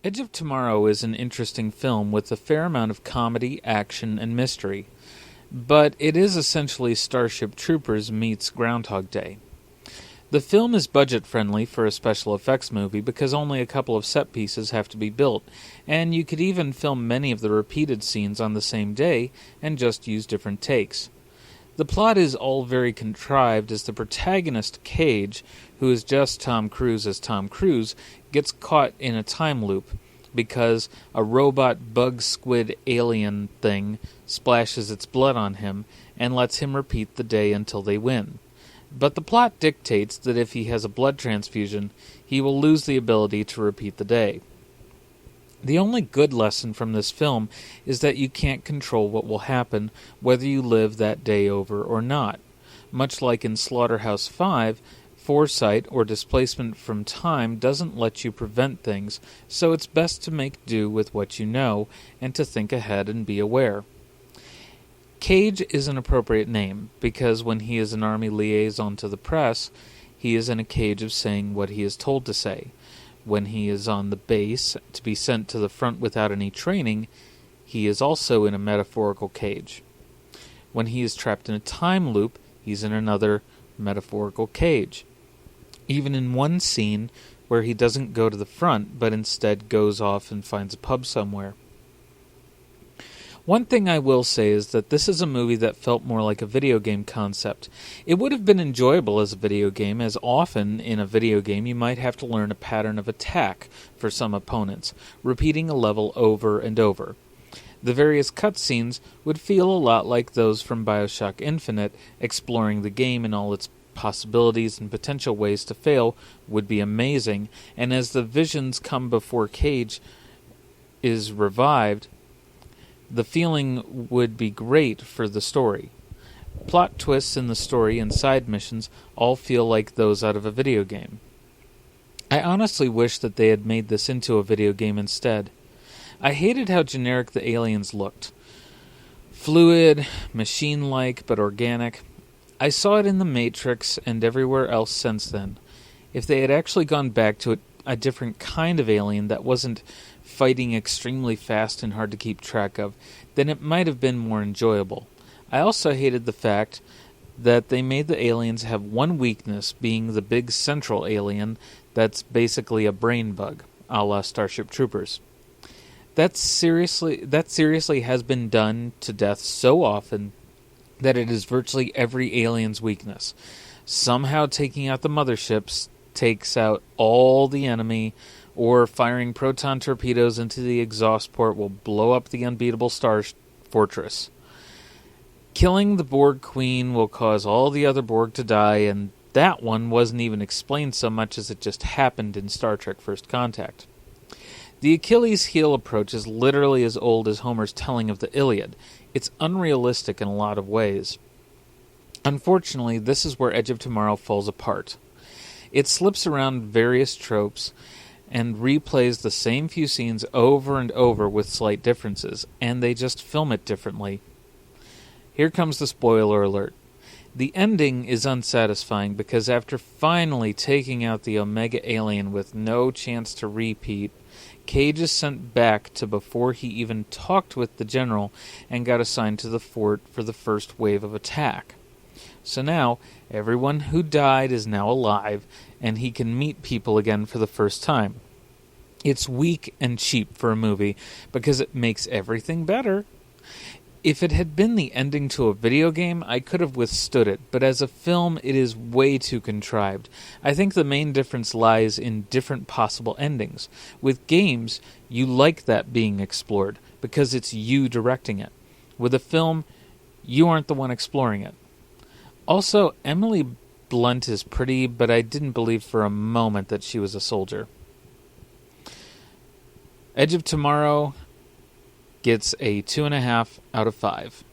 Edge of Tomorrow is an interesting film with a fair amount of comedy, action, and mystery, but it is essentially Starship Troopers meets Groundhog Day. The film is budget-friendly for a special effects movie because only a couple of set pieces have to be built, and you could even film many of the repeated scenes on the same day and just use different takes. The plot is all very contrived as the protagonist, Cage, who is just Tom Cruise as Tom Cruise, gets caught in a time loop because a robot bug squid alien thing splashes its blood on him and lets him repeat the day until they win. But the plot dictates that if he has a blood transfusion, he will lose the ability to repeat the day. The only good lesson from this film is that you can't control what will happen, whether you live that day over or not. Much like in Slaughterhouse-5, foresight or displacement from time doesn't let you prevent things, so it's best to make do with what you know and to think ahead and be aware. Cage is an appropriate name, because when he is an army liaison to the press, he is in a cage of saying what he is told to say. When he is on the base to be sent to the front without any training, he is also in a metaphorical cage. When he is trapped in a time loop, he's in another metaphorical cage. Even in one scene where he doesn't go to the front, but instead goes off and finds a pub somewhere. One thing I will say is that this is a movie that felt more like a video game concept. It would have been enjoyable as a video game, as often in a video game you might have to learn a pattern of attack for some opponents, repeating a level over and over. The various cutscenes would feel a lot like those from BioShock Infinite. Exploring the game and all its possibilities and potential ways to fail would be amazing, and as the visions come before Cage is revived, the feeling would be great for the story. Plot twists in the story and side missions all feel like those out of a video game. I honestly wish that they had made this into a video game instead. I hated how generic the aliens looked. Fluid, machine-like, but organic. I saw it in The Matrix and everywhere else since then. If they had actually gone back to a different kind of alien that wasn't fighting extremely fast and hard to keep track of, then it might have been more enjoyable. I also hated the fact that they made the aliens have one weakness, being the big central alien that's basically a brain bug, a la Starship Troopers. That seriously has been done to death so often that it is virtually every alien's weakness. Somehow taking out the motherships takes out all the enemy, or firing proton torpedoes into the exhaust port will blow up the unbeatable star fortress. Killing the Borg Queen will cause all the other Borg to die, and that one wasn't even explained so much as it just happened in Star Trek First Contact. The Achilles heel approach is literally as old as Homer's telling of the Iliad. It's unrealistic in a lot of ways. Unfortunately, this is where Edge of Tomorrow falls apart. It slips around various tropes and replays the same few scenes over and over with slight differences, and they just film it differently. Here comes the spoiler alert. The ending is unsatisfying because after finally taking out the Omega alien with no chance to repeat, Cage is sent back to before he even talked with the general and got assigned to the fort for the first wave of attack. So now, everyone who died is now alive, and he can meet people again for the first time. It's weak and cheap for a movie, because it makes everything better. If it had been the ending to a video game, I could have withstood it, but as a film, it is way too contrived. I think the main difference lies in different possible endings. With games, you like that being explored, because it's you directing it. With a film, you aren't the one exploring it. Also, Emily Blunt is pretty, but I didn't believe for a moment that she was a soldier. Edge of Tomorrow gets a 2.5 out of 5.